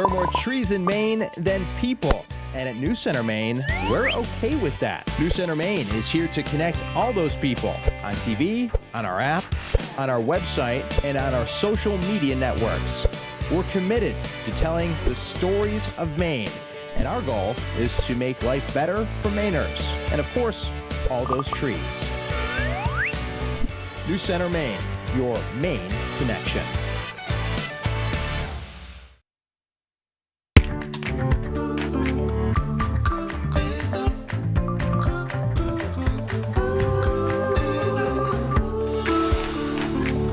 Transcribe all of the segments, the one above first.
There are more trees in Maine than people. And at News Center Maine, we're okay with that. News Center Maine is here to connect all those people on TV, on our app, on our website, and on our social media networks. We're committed to telling the stories of Maine. And our goal is to make life better for Mainers. And of course, all those trees. News Center Maine, your Maine connection.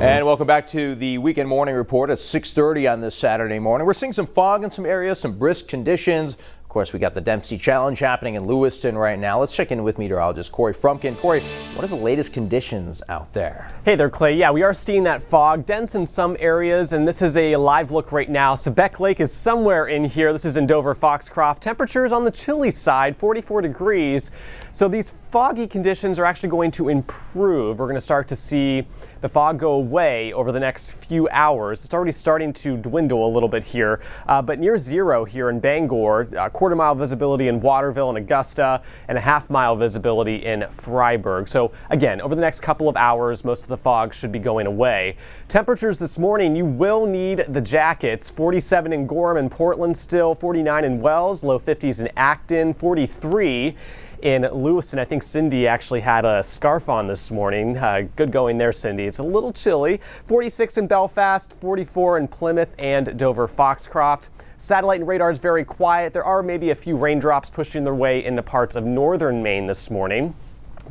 And welcome back to the Weekend Morning Report at 6:30 on this Saturday morning. We're seeing some fog in some areas, some brisk conditions. Of course, we got the Dempsey Challenge happening in Lewiston right now. Let's check in with meteorologist Corey Frumkin. Corey, what is the latest conditions out there? Hey there, Clay. Yeah, we are seeing that fog dense in some areas, and this is a live look right now. Sebec Lake is somewhere in here. This is in Dover Foxcroft. Temperatures on the chilly side, 44 degrees. So these foggy conditions are actually going to improve. We're going to start to see the fog go away over the next few hours. It's already starting to dwindle a little bit here, but near zero here in Bangor, quarter-mile visibility in Waterville and Augusta, and a half-mile visibility in Freiburg. So again, over the next couple of hours, most of the fog should be going away. Temperatures this morning, you will need the jackets. 47 in Gorham and Portland still, 49 in Wells, low 50s in Acton, 43 in Lewiston. I think Cindy actually had a scarf on this morning. Good going there, Cindy. It's a little chilly. 46 in Belfast, 44 in Plymouth and Dover Foxcroft. Satellite and radar is very quiet. There are maybe a few raindrops pushing their way into parts of northern Maine this morning.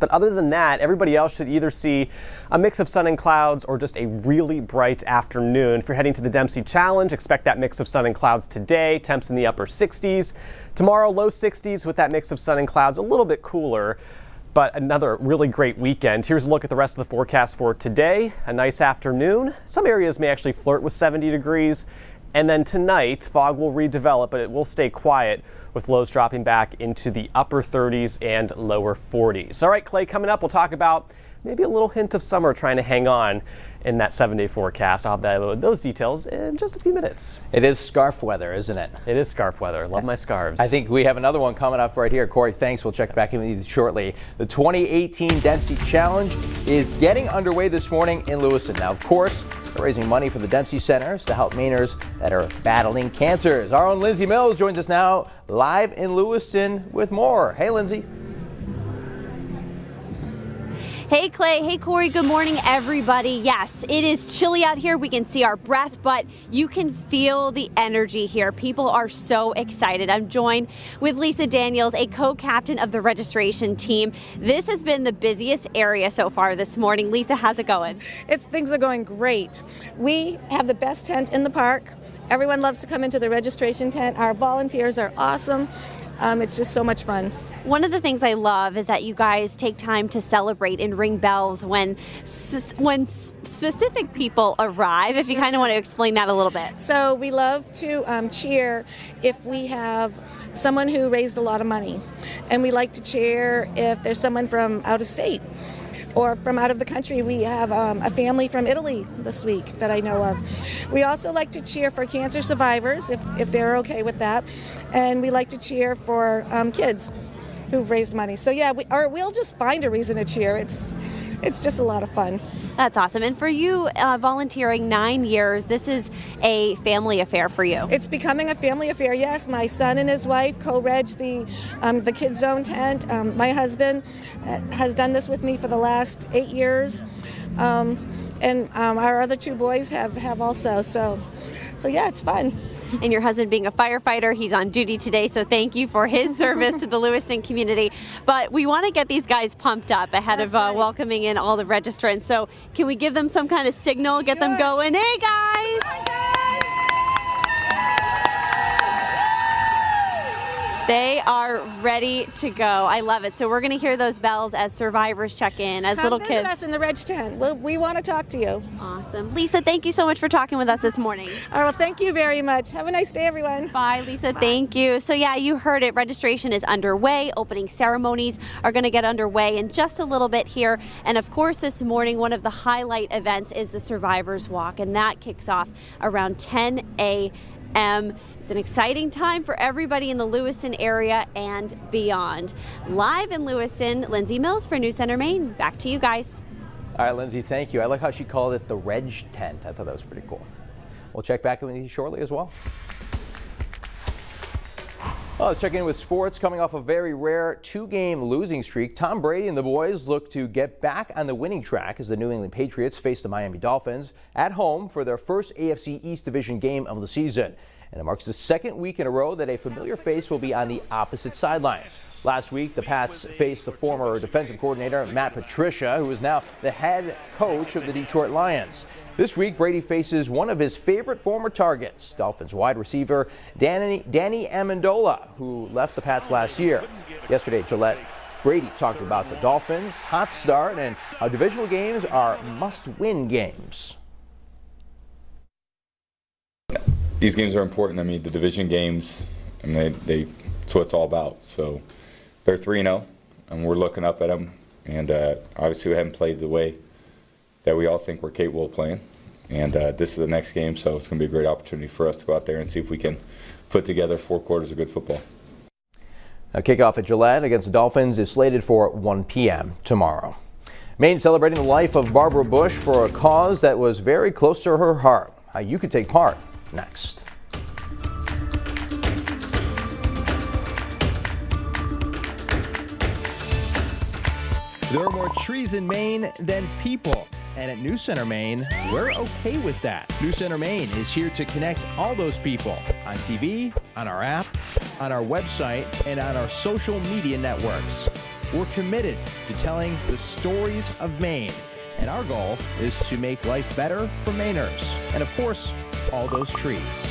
But other than that, everybody else should either see a mix of sun and clouds or just a really bright afternoon. If you're heading to the Dempsey Challenge, expect that mix of sun and clouds today. Temps in the upper 60s. Tomorrow, low 60s with that mix of sun and clouds, a little bit cooler. But another really great weekend. Here's a look at the rest of the forecast for today. A nice afternoon. Some areas may actually flirt with 70 degrees. And then tonight, fog will redevelop, but it will stay quiet with lows dropping back into the upper 30s and lower 40s. All right, Clay, coming up, we'll talk about maybe a little hint of summer trying to hang on in that 7-day forecast. I'll have those details in just a few minutes. It is scarf weather, isn't it? It is scarf weather. Love my scarves. I think we have another one coming up right here. Corey, thanks. We'll check back in with you shortly. The 2018 Dempsey Challenge is getting underway this morning in Lewiston. Now, of course, they're raising money for the Dempsey Centers to help Mainers that are battling cancers. Our own Lindsay Mills joins us now live in Lewiston with more. Hey, Lindsay. Hey Clay, hey Corey, good morning everybody. Yes, it is chilly out here. We can see our breath, but you can feel the energy here. People are so excited. I'm joined with Lisa Daniels, a co-captain of the registration team. This has been the busiest area so far this morning. Lisa, how's it going? Things are going great. We have the best tent in the park. Everyone loves to come into the registration tent. Our volunteers are awesome. It's just so much fun. One of the things I love is that you guys take time to celebrate and ring bells when specific people arrive, if you kind of want to explain that a little bit. So we love to cheer if we have someone who raised a lot of money. And we like to cheer if there's someone from out of state or from out of the country. We have a family from Italy this week that I know of. We also like to cheer for cancer survivors if they're okay with that. And we like to cheer for kids who've raised money. So yeah, we'll just find a reason to cheer. It's just a lot of fun. That's awesome. And for you, volunteering 9 years, this is a family affair for you. It's becoming a family affair, yes. My son and his wife co-reg the Kids Zone tent. My husband has done this with me for the last 8 years. And our other two boys have also. So yeah, it's fun. And your husband being a firefighter, he's on duty today, so thank you for his service to the Lewiston community. But we want to get these guys pumped up ahead of welcoming in all the registrants. So can we give them some kind of signal, get them going? Hey, guys! Hi, guys! They are ready to go. I love it. So we're going to hear those bells as survivors check in, as little kids. Come visit us in the Reg tent. We want to talk to you. Awesome. Lisa, thank you so much for talking with us this morning. All right, well, thank you very much. Have a nice day, everyone. Bye, Lisa. Bye. Thank you. So yeah, you heard it. Registration is underway. Opening ceremonies are going to get underway in just a little bit here. And of course, this morning, one of the highlight events is the Survivors Walk, and that kicks off around 10 a.m. It's an exciting time for everybody in the Lewiston area and beyond. Live in Lewiston, Lindsay Mills for News Center Maine. Back to you guys. All right, Lindsay, thank you. I like how she called it the Reg tent. I thought that was pretty cool. We'll check back with you shortly as well. Well, let's check in with sports. Coming off a very rare 2-game losing streak, Tom Brady and the boys look to get back on the winning track as the New England Patriots face the Miami Dolphins at home for their first AFC East Division game of the season. And it marks the second week in a row that a familiar face will be on the opposite sideline. Last week, the Pats faced the former defensive coordinator, Matt Patricia, who is now the head coach of the Detroit Lions. This week, Brady faces one of his favorite former targets, Dolphins wide receiver Danny Amendola, who left the Pats last year. Yesterday at Gillette, Brady talked about the Dolphins' hot start and how divisional games are must-win games. These games are important. I mean, the division games, I mean, that's what it's all about. So they're 3-0, and we're looking up at them. And obviously, we haven't played the way that we all think we're capable of playing. And this is the next game, so it's going to be a great opportunity for us to go out there and see if we can put together 4 quarters of good football. Now, kickoff at Gillette against the Dolphins is slated for 1 p.m. tomorrow. Maine celebrating the life of Barbara Bush for a cause that was very close to her heart. How you could take part next. There are more trees in Maine than people. And at News Center Maine, we're okay with that. News Center Maine is here to connect all those people on TV, on our app, on our website, and on our social media networks. We're committed to telling the stories of Maine. And our goal is to make life better for Mainers. And of course, all those trees.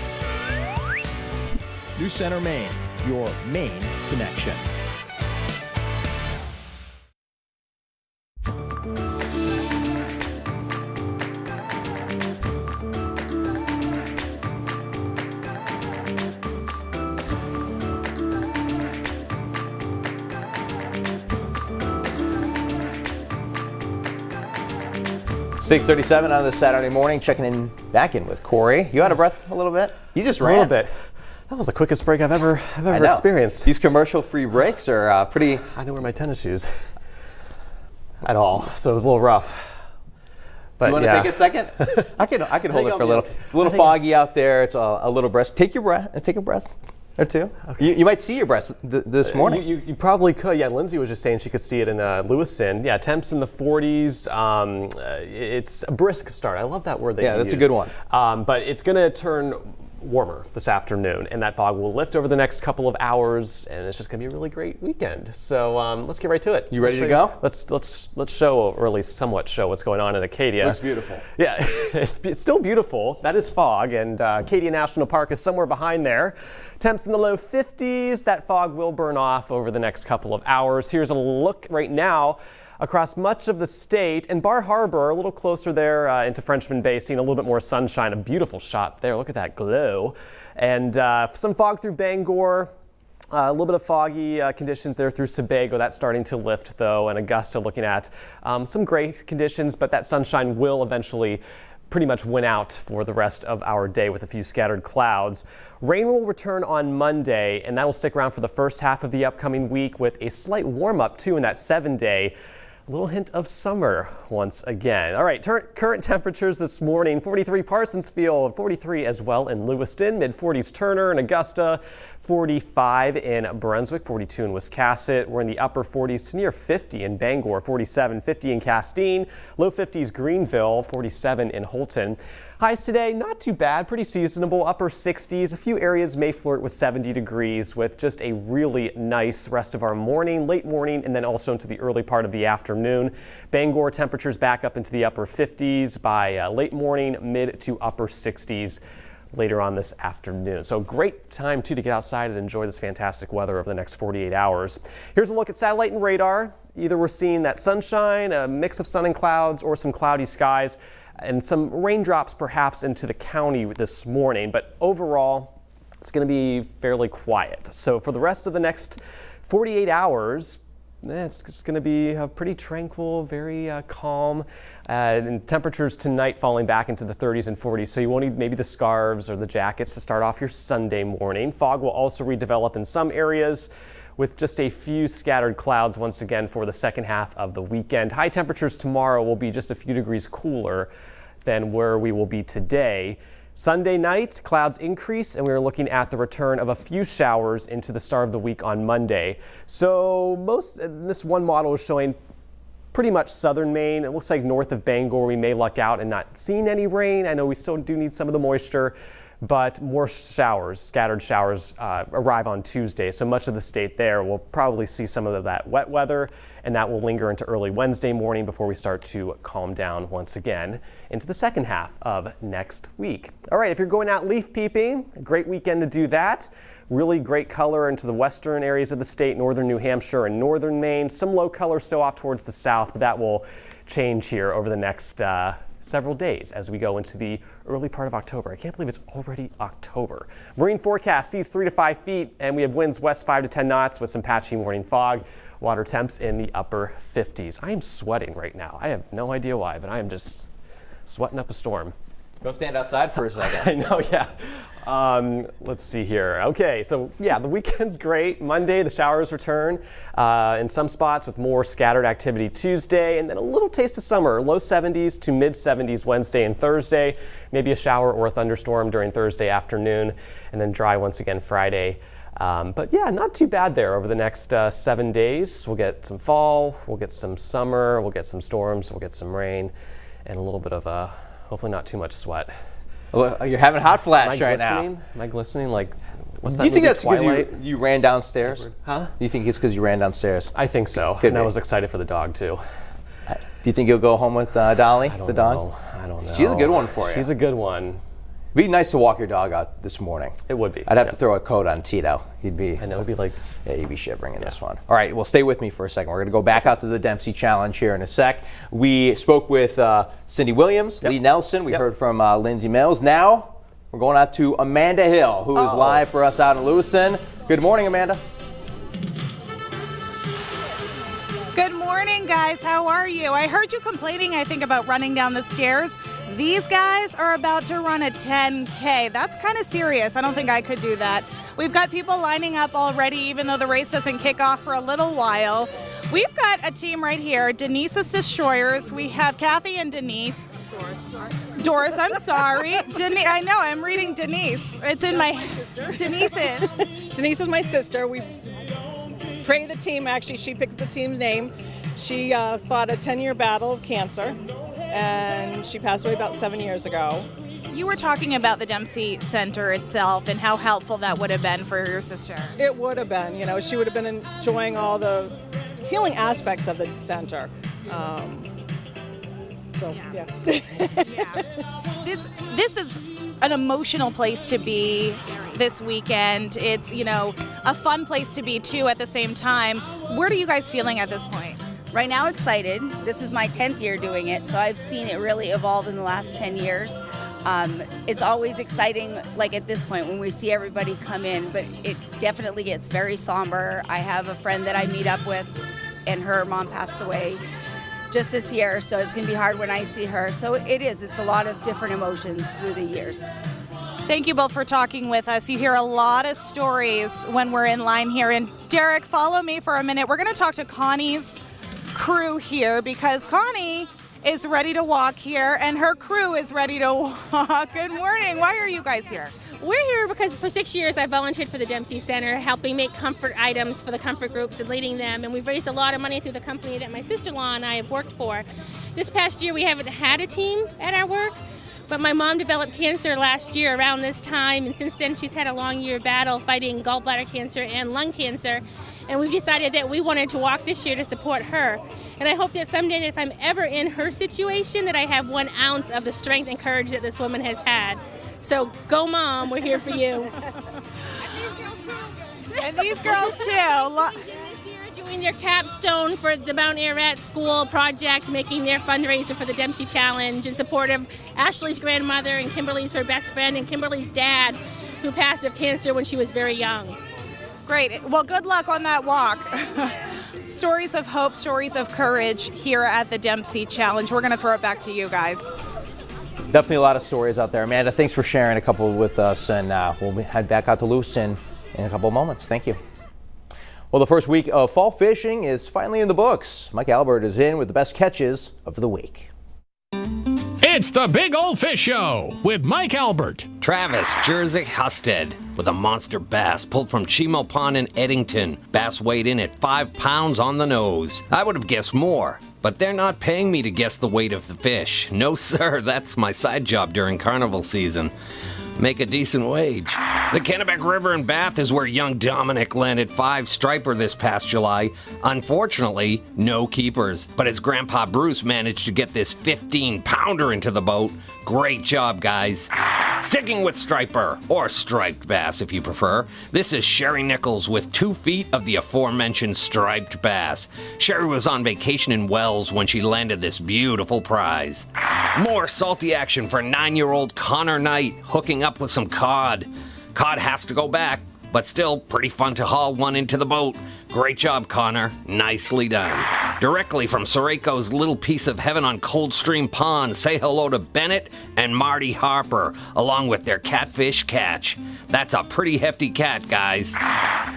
News Center Maine, your Maine connection. .37 on this Saturday morning, checking back in with Corey. You out of breath a little bit? You just ran. A little bit. That was the quickest break I've ever experienced. These commercial-free breaks are pretty. I didn't wear my tennis shoes at all, so it was a little rough. But you want to take a second? I can hold it for a little. It's a little foggy out there. It's a little breath. Take a breath or two. Okay. You might see your breath this morning. You probably could. Yeah, Lindsay was just saying she could see it in Lewiston. Yeah, temps in the 40s. It's a brisk start. I love that word that you used. Yeah, that's a good one. But it's going to turn warmer this afternoon, and that fog will lift over the next couple of hours, and it's just going to be a really great weekend. So let's get right to it. You ready to go? Let's show, or at least somewhat show, what's going on in Acadia. Looks beautiful. Yeah, it's still beautiful. That is fog, and Acadia National Park is somewhere behind there. Temps in the low 50s. That fog will burn off over the next couple of hours. Here's a look right now across much of the state, and Bar Harbor, a little closer there into Frenchman Bay, seeing a little bit more sunshine. A beautiful shot there. Look at that glow. And some fog through Bangor. A little bit of foggy conditions there through Sebago. That's starting to lift, though, and Augusta looking at some gray conditions, but that sunshine will eventually pretty much win out for the rest of our day with a few scattered clouds. Rain will return on Monday, and that will stick around for the first half of the upcoming week with a slight warm-up, too, in that 7-day. A little hint of summer once again. All right, current temperatures this morning, 43 Parsonsfield, 43 as well in Lewiston, mid-40s Turner and Augusta, 45 in Brunswick, 42 in Wiscasset. We're in the upper 40s to near 50 in Bangor, 47, 50 in Castine, low 50s Greenville, 47 in Holton. Highs today, not too bad, pretty seasonable, upper 60s. A few areas may flirt with 70 degrees with just a really nice rest of our morning, late morning, and then also into the early part of the afternoon. Bangor temperatures back up into the upper 50s by late morning, mid to upper 60s later on this afternoon. So great time too to get outside and enjoy this fantastic weather over the next 48 hours. Here's a look at satellite and radar. Either we're seeing that sunshine, a mix of sun and clouds, or some cloudy skies, and some raindrops perhaps into the county this morning, but overall it's going to be fairly quiet. So for the rest of the next 48 hours, It's just going to be pretty tranquil, very calm, and temperatures tonight falling back into the 30s and 40s, so you won't need maybe the scarves or the jackets to start off your Sunday morning. Fog will also redevelop in some areas with just a few scattered clouds once again for the second half of the weekend. High temperatures tomorrow will be just a few degrees cooler than where we will be today. Sunday night, clouds increase, and we're looking at the return of a few showers into the start of the week on Monday. So this one model is showing pretty much southern Maine. It looks like north of Bangor we may luck out and not seeing any rain. I know we still do need some of the moisture, but more showers, scattered showers arrive on Tuesday. So much of the state there will probably see some of that wet weather, and that will linger into early Wednesday morning before we start to calm down once again into the second half of next week. All right, if you're going out leaf peeping, a great weekend to do that. Really great color into the western areas of the state, northern New Hampshire and northern Maine. Some low color still off towards the south, but that will change here over the next several days as we go into the early part of October. I can't believe it's already October. Marine forecast sees 3 to 5 feet, and we have winds west 5 to 10 knots with some patchy morning fog. Water temps in the upper 50s. I am sweating right now. I have no idea why, but I am just sweating up a storm. Go stand outside for a second. I know, yeah. Let's see here. Okay, so yeah, the weekend's great. Monday, the showers return in some spots with more scattered activity Tuesday, and then a little taste of summer, low 70s to mid 70s Wednesday and Thursday. Maybe a shower or a thunderstorm during Thursday afternoon, and then dry once again Friday. But yeah, not too bad there over the next 7 days. We'll get some fall, we'll get some summer, we'll get some storms, we'll get some rain, and a little bit of hopefully not too much sweat. Well, you're having hot flash right now. Am I glistening? Like, what's that? Do you think movie, that's because Twilight? you ran downstairs? Huh? Do you think it's because you ran downstairs? I think so. Could And be. I was excited for the dog too. Do you think you'll go home with Dolly, I don't the dog? know. I don't know. She's a good one for you. She's a good one. It'd be nice to walk your dog out this morning. It would be. I'd have to throw a coat on Tito. He'd be. I know, it'd be like. Yeah, you'd be shivering in this one. All right, well, stay with me for a second. We're going to go back out to the Dempsey Challenge here in a sec. We spoke with Cindy Williams, Lee Nelson. We heard from Lindsay Mills. Now we're going out to Amanda Hill, who is live for us out in Lewiston. Good morning, Amanda. Good morning, guys. How are you? I heard you complaining, I think, about running down the stairs. These guys are about to run a 10K. That's kind of serious. I don't think I could do that. We've got people lining up already, even though the race doesn't kick off for a little while. We've got a team right here, Denise's Destroyers. We have Kathy and Denise. Doris, I'm sorry. I know, I'm reading Denise. It's in my... Denise is. Denise is my sister. We pray the team. Actually, she picked the team's name. She fought a 10-year battle of cancer, and she passed away about 7 years ago. You were talking about the Dempsey Center itself and how helpful that would have been for your sister. It would have been. You know, she would have been enjoying all the healing aspects of the center. Yeah. This is an emotional place to be this weekend. It's, you know, a fun place to be too at the same time. Where are you guys feeling at this point? Right now, excited. This is my 10th year doing it, so I've seen it really evolve in the last 10 years. It's always exciting, like at this point, when we see everybody come in, but it definitely gets very somber. I have a friend that I meet up with, and her mom passed away just this year, so it's going to be hard when I see her. So it's a lot of different emotions through the years. Thank you both for talking with us. You hear a lot of stories when we're in line here. And Derek, follow me for a minute. We're going to talk to Connie's crew here because Connie is ready to walk here and her crew is ready to walk. Good morning. Why are you guys here? We're here because for 6 years I volunteered for the Dempsey Center, helping make comfort items for the comfort groups and leading them. And we've raised a lot of money through the company that my sister-in-law and I have worked for. This past year we haven't had a team at our work, but my mom developed cancer last year around this time. And since then she's had a long year battle fighting gallbladder cancer and lung cancer. And we've decided that we wanted to walk this year to support her. And I hope that someday that if I'm ever in her situation that I have 1 ounce of the strength and courage that this woman has had. So go Mom, we're here for you. And these girls too. Doing their capstone for the Mount Ararat School project, making their fundraiser for the Dempsey Challenge in support of Ashley's grandmother and Kimberly's her best friend and Kimberly's dad who passed of cancer when she was very young. Great. Well, good luck on that walk. Stories of hope, stories of courage here at the Dempsey Challenge. We're going to throw it back to you guys. Definitely a lot of stories out there. Amanda, thanks for sharing a couple with us, and we'll head back out to Lewiston in a couple of moments. Thank you. Well, the first week of fall fishing is finally in the books. Mike Albert is in with the best catches of the week. It's the Big Old Fish Show with Mike Albert. Travis Jersey Husted with a monster bass pulled from Chimo Pond in Eddington. Bass weighed in at 5 pounds on the nose. I would have guessed more, but they're not paying me to guess the weight of the fish. No, sir, that's my side job during carnival season. Make a decent wage. The Kennebec River in Bath is where young Dominic landed 5 striper this past July. Unfortunately, no keepers, but his grandpa Bruce managed to get this 15-pounder into the boat. Great job, guys. Sticking with striper, or striped bass if you prefer, this is Sherry Nichols with 2 feet of the aforementioned striped bass. Sherry was on vacation in Wells when she landed this beautiful prize. More salty action for 9-year-old Connor Knight hooking up with some cod. Cod has to go back, but still pretty fun to haul one into the boat. Great job, Connor. Nicely done. Directly from Soreko's little piece of heaven on Coldstream Pond, say hello to Bennett and Marty Harper, along with their catfish catch. That's a pretty hefty cat, guys.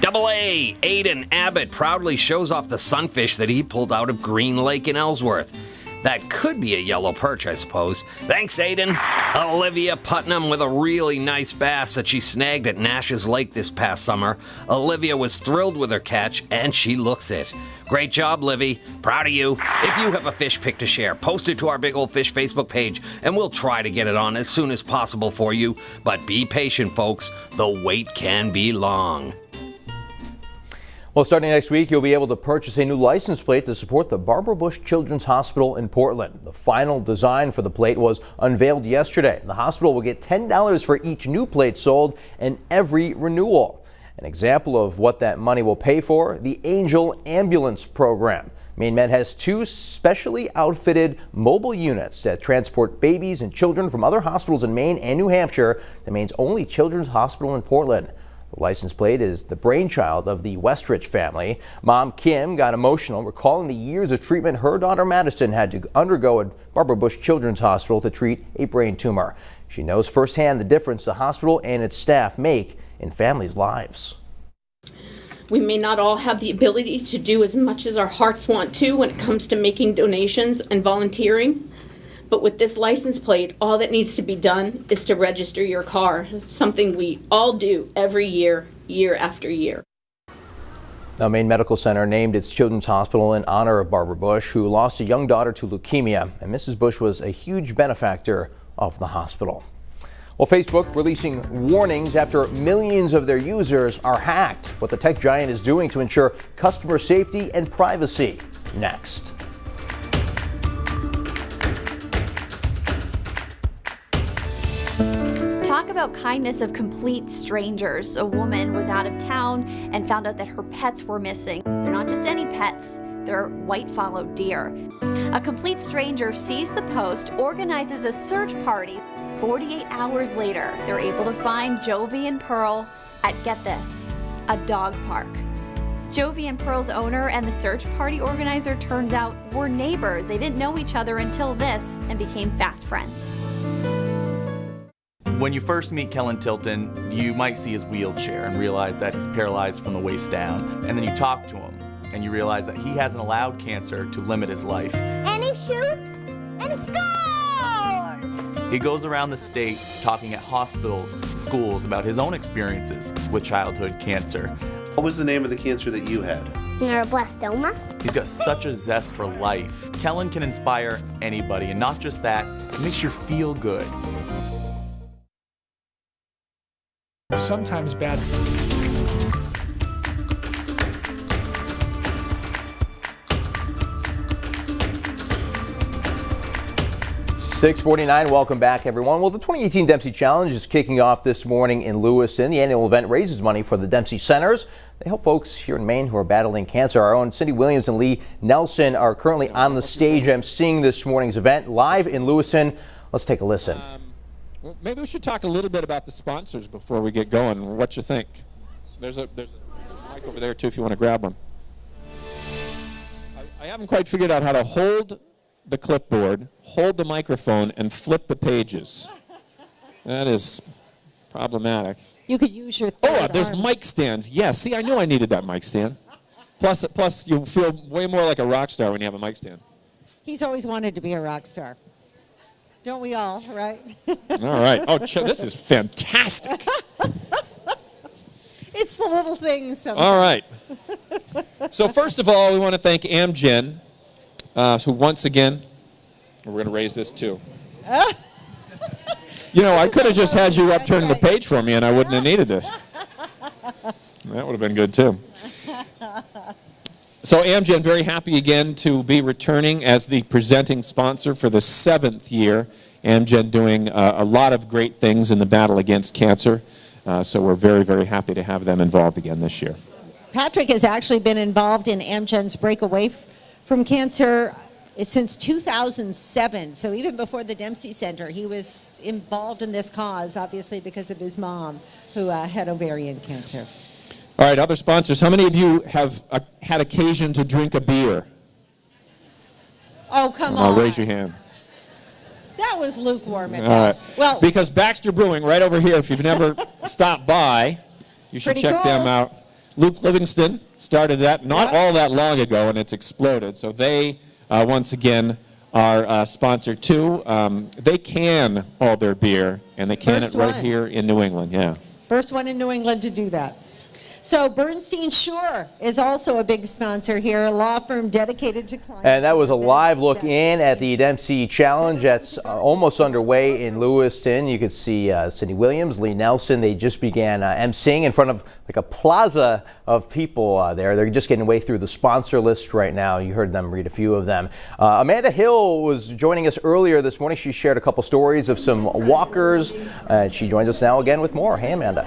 Double A, Aiden Abbott proudly shows off the sunfish that he pulled out of Green Lake in Ellsworth. That could be a yellow perch, I suppose. Thanks, Aiden. Olivia Putnam with a really nice bass that she snagged at Nash's Lake this past summer. Olivia was thrilled with her catch, and she looks it. Great job, Livy. Proud of you. If you have a fish pic to share, post it to our Big Old Fish Facebook page, and we'll try to get it on as soon as possible for you. But be patient, folks. The wait can be long. Well, starting next week, you'll be able to purchase a new license plate to support the Barbara Bush Children's Hospital in Portland. The final design for the plate was unveiled yesterday. The hospital will get $10 for each new plate sold and every renewal. An example of what that money will pay for, the Angel Ambulance Program. Maine Med has 2 specially outfitted mobile units that transport babies and children from other hospitals in Maine and New Hampshire to Maine's only children's hospital in Portland. The license plate is the brainchild of the Westrich family. Mom Kim got emotional recalling the years of treatment her daughter Madison had to undergo at Barbara Bush Children's Hospital to treat a brain tumor. She knows firsthand the difference the hospital and its staff make in families' lives. We may not all have the ability to do as much as our hearts want to when it comes to making donations and volunteering. But with this license plate, all that needs to be done is to register your car, something we all do every year, year after year. Now, Maine Medical Center named its children's hospital in honor of Barbara Bush, who lost a young daughter to leukemia, and Mrs. Bush was a huge benefactor of the hospital. Well, Facebook releasing warnings after millions of their users are hacked. What the tech giant is doing to ensure customer safety and privacy. Next. Talk about kindness of complete strangers. A woman was out of town and found out that her pets were missing. They're not just any pets, they're white-followed deer. A complete stranger sees the post, organizes a search party. 48 hours later, they're able to find Jovi and Pearl at, get this, a dog park. Jovi and Pearl's owner and the search party organizer, turns out, were neighbors. They didn't know each other until this and became fast friends. When you first meet Kellen Tilton, you might see his wheelchair and realize that he's paralyzed from the waist down. And then you talk to him and you realize that he hasn't allowed cancer to limit his life. And he shoots and he scores! He goes around the state talking at hospitals, schools about his own experiences with childhood cancer. What was the name of the cancer that you had? Neuroblastoma. He's got such a zest for life. Kellen can inspire anybody, and not just that, it makes you feel good. Sometimes bad. .649, welcome back, everyone. Well, the 2018 Dempsey Challenge is kicking off this morning in Lewiston. The annual event raises money for the Dempsey Centers. They help folks here in Maine who are battling cancer. Our own Cindy Williams and Lee Nelson are currently on the stage emceeing this morning's event live in Lewiston. Let's take a listen. Well, maybe we should talk a little bit about the sponsors before we get going. What you think? There's a mic over there too if you want to grab one. I haven't quite figured out how to hold the clipboard, hold the microphone, and flip the pages. That is problematic. You could use your third there's arm. mic stands. Yeah, see, I knew I needed that mic stand. Plus, you feel way more like a rock star when you have a mic stand. He's always wanted to be a rock star. Don't we all, right? All right. Oh, this is fantastic. It's the little things sometimes. All right. So first of all, we want to thank Amgen, who once again, we're going to raise this too. You know, I could have just had you up turning the page for me and I wouldn't have needed this. That would have been good too. So Amgen, very happy again to be returning as the presenting sponsor for the 7th year. Amgen doing a lot of great things in the battle against cancer. So we're very, very happy to have them involved again this year. Patrick has actually been involved in Amgen's breakaway from cancer since 2007. So even before the Dempsey Center, he was involved in this cause, obviously because of his mom, who had ovarian cancer. All right, other sponsors. How many of you have had occasion to drink a beer? Oh, come on. Raise your hand. That was lukewarm at All best. right. Well, because Baxter Brewing, right over here, if you've never stopped by, you should Pretty check cool. them out. Luke Livingston started that not all that long ago, and it's exploded. So they, once again, are sponsor too. They can all their beer, and they can First it right one. here in New England, yeah. First one in New England to do that. So Bernstein Shore is also a big sponsor here, a law firm dedicated to clients. And that was a live look in at the Dempsey Challenge that's almost underway in Lewiston. You could see Cindy Williams, Lee Nelson. They just began emceeing in front of like a plaza of people there. They're just getting way through the sponsor list right now. You heard them read a few of them. Amanda Hill was joining us earlier this morning. She shared a couple stories of some walkers. She joins us now again with more. Hey, Amanda.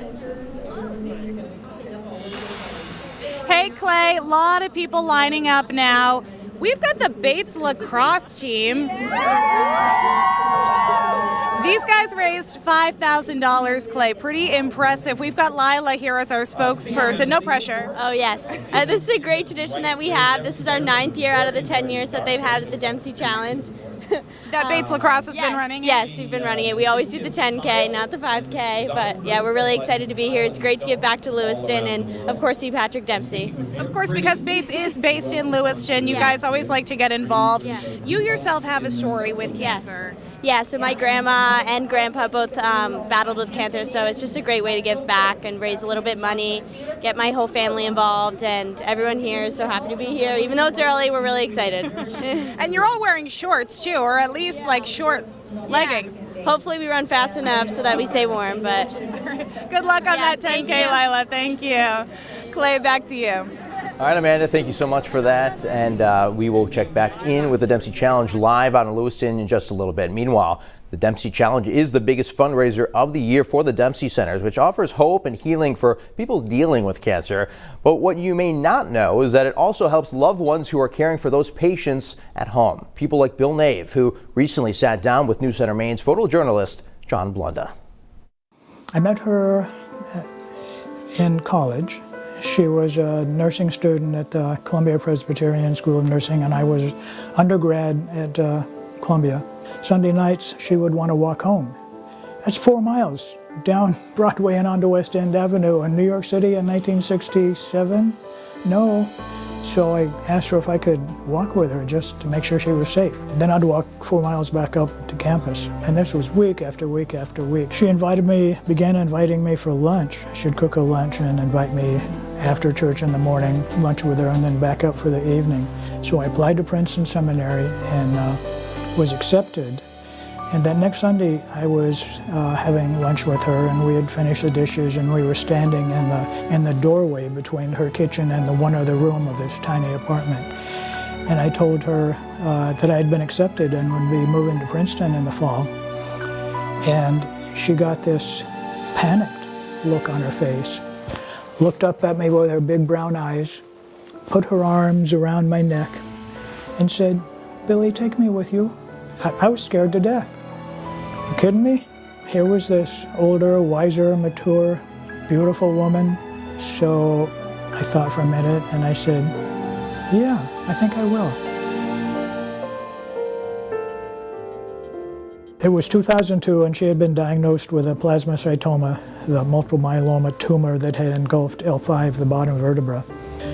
Hey, Clay, a lot of people lining up now. We've got the Bates lacrosse team. These guys raised $5,000, Clay. Pretty impressive. We've got Lila here as our spokesperson. No pressure. Oh, yes. This is a great tradition that we have. This is our 9th year out of the 10 years that they've had at the Dempsey Challenge. That Bates Lacrosse has been running it? Yes, we've been running it. We always do the 10K, not the 5K. But yeah, we're really excited to be here. It's great to get back to Lewiston and, of course, see Patrick Dempsey. Of course, because Bates is based in Lewiston, you guys always like to get involved. Yeah. You yourself have a story with cancer. Yeah, so my grandma and grandpa both battled with cancer, so it's just a great way to give back and raise a little bit of money, get my whole family involved, and everyone here is so happy to be here. Even though it's early, we're really excited. And you're all wearing shorts, too, or at least like short leggings. Hopefully we run fast enough so that we stay warm, but... Good luck on that 10K, Lila. Thank you. Clay, back to you. All right, Amanda, thank you so much for that. And we will check back in with the Dempsey Challenge live out in Lewiston in just a little bit. Meanwhile, the Dempsey Challenge is the biggest fundraiser of the year for the Dempsey Centers, which offers hope and healing for people dealing with cancer. But what you may not know is that it also helps loved ones who are caring for those patients at home. People like Bill Nave, who recently sat down with News Center Maine's photojournalist, John Blunda. I met her in college. She was a nursing student at the Columbia Presbyterian School of Nursing, and I was undergrad at Columbia. Sunday nights, she would want to walk home. That's 4 miles down Broadway and onto West End Avenue in New York City in 1967. No. So I asked her if I could walk with her just to make sure she was safe. Then I'd walk 4 miles back up to campus. And this was week after week after week. She began inviting me for lunch. She'd cook a lunch and invite me after church in the morning, lunch with her, and then back up for the evening. So I applied to Princeton Seminary and was accepted. And that next Sunday, I was having lunch with her, and we had finished the dishes, and we were standing in the doorway between her kitchen and the one other room of this tiny apartment. And I told her that I had been accepted and would be moving to Princeton in the fall. And she got this panicked look on her face, looked up at me with her big brown eyes, put her arms around my neck, and said, "Billy, take me with you." I was scared to death. You kidding me? Here was this older, wiser, mature, beautiful woman. So I thought for a minute and I said, Yeah, I think I will. It was 2002 and she had been diagnosed with a plasmacytoma, the multiple myeloma tumor that had engulfed L5, the bottom vertebra.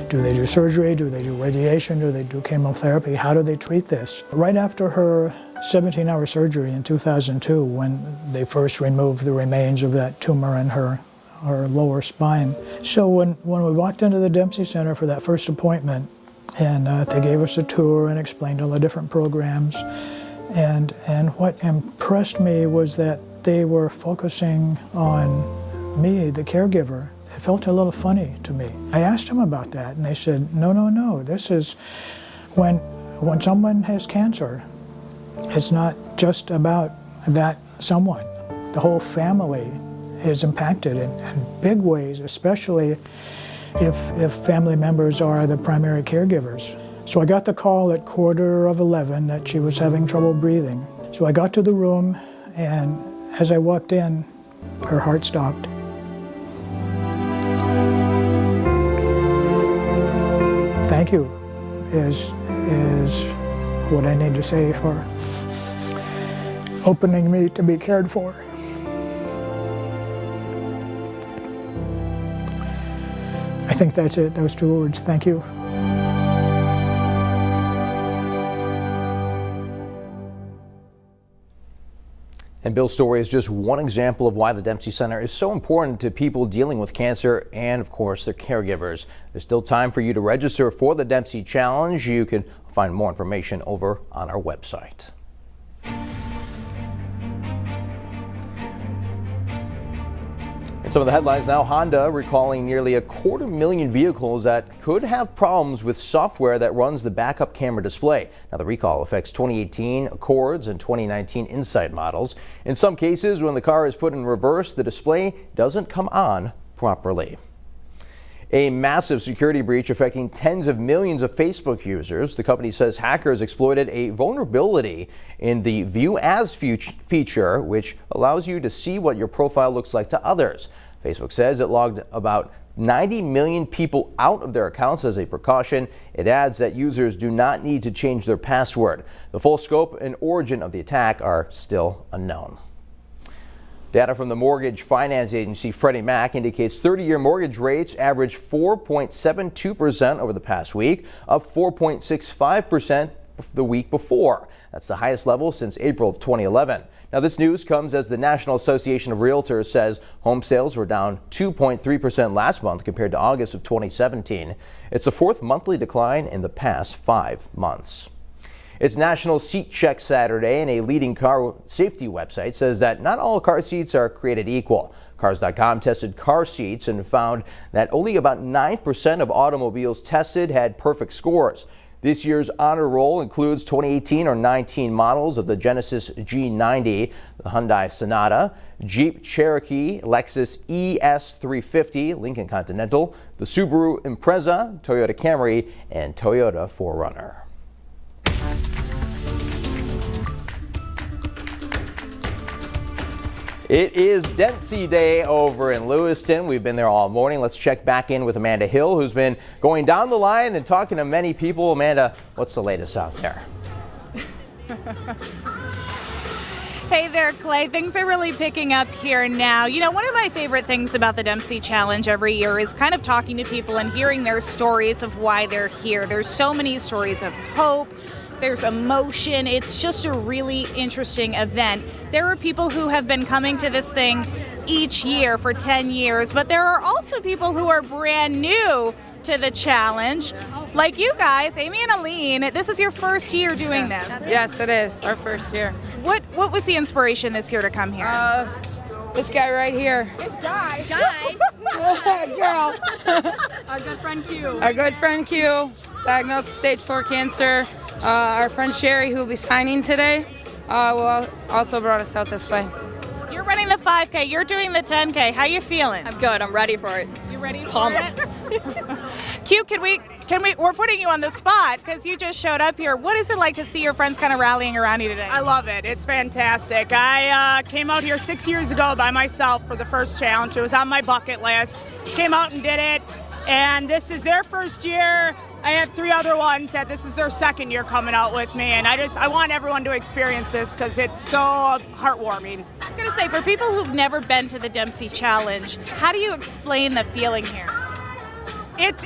Do they do surgery? Do they do radiation? Do they do chemotherapy? How do they treat this? Right after her 17-hour surgery in 2002, when they first removed the remains of that tumor in her lower spine. So when we walked into the Dempsey Center for that first appointment, and they gave us a tour and explained all the different programs, and what impressed me was that they were focusing on me, the caregiver. It felt a little funny to me. I asked them about that, and they said, no, this is when someone has cancer, it's not just about that someone. The whole family is impacted in big ways, especially if family members are the primary caregivers. So I got the call at 11:15 that she was having trouble breathing. So I got to the room, and as I walked in, her heart stopped. Thank you is what I need to say for opening me to be cared for. I think that's it, those two words, thank you. And Bill's story is just one example of why the Dempsey Center is so important to people dealing with cancer and, of course, their caregivers. There's still time for you to register for the Dempsey Challenge. You can find more information over on our website. And some of the headlines now: Honda recalling nearly 250,000 vehicles that could have problems with software that runs the backup camera display. Now, the recall affects 2018 Accords and 2019 Insight models. In some cases, when the car is put in reverse, the display doesn't come on properly. A massive security breach affecting tens of millions of Facebook users. The company says hackers exploited a vulnerability in the View As feature, which allows you to see what your profile looks like to others. Facebook says it logged about 90 million people out of their accounts as a precaution. It adds that users do not need to change their password. The full scope and origin of the attack are still unknown. Data from the mortgage finance agency Freddie Mac indicates 30-year mortgage rates averaged 4.72% over the past week, up 4.65% the week before. That's the highest level since April of 2011. Now, this news comes as the National Association of Realtors says home sales were down 2.3% last month compared to August of 2017. It's the fourth monthly decline in the past 5 months. It's National Seat Check Saturday, and a leading car safety website says that not all car seats are created equal. Cars.com tested car seats and found that only about 9% of automobiles tested had perfect scores. This year's honor roll includes 2018 or 19 models of the Genesis G90, the Hyundai Sonata, Jeep Cherokee, Lexus ES350, Lincoln Continental, the Subaru Impreza, Toyota Camry, and Toyota 4Runner. It is Dempsey Day over in Lewiston. We've been there all morning. Let's check back in with Amanda Hill, who's been going down the line and talking to many people. Amanda, what's the latest out there? Hey there, Clay. Things are really picking up here now. You know, one of my favorite things about the Dempsey Challenge every year is kind of talking to people and hearing their stories of why they're here. There's so many stories of hope. There's emotion. It's just a really interesting event. There are people who have been coming to this thing each year for 10 years, but there are also people who are brand new to the challenge, like you guys, Amy and Aline. This is your first year doing this. Yes, it is our first year. What was the inspiration this year to come here? This guy right here. This guy. Girl. Our good friend Q. Our good friend Q, diagnosed with stage 4 cancer. Our friend Sherry, who will be signing today, also brought us out this way. You're running the 5K. You're doing the 10K. How you feeling? I'm good. I'm ready for it. You ready? Pumped. Q, can we? We're putting you on the spot because you just showed up here. What is it like to see your friends kind of rallying around you today? I love it. It's fantastic. I came out here 6 years ago by myself for the first challenge. It was on my bucket list. Came out and did it. And this is their first year. I have 3 other ones that this is their second year coming out with me, and I want everyone to experience this because it's so heartwarming. I was going to say, for people who've never been to the Dempsey Challenge, how do you explain the feeling here? It's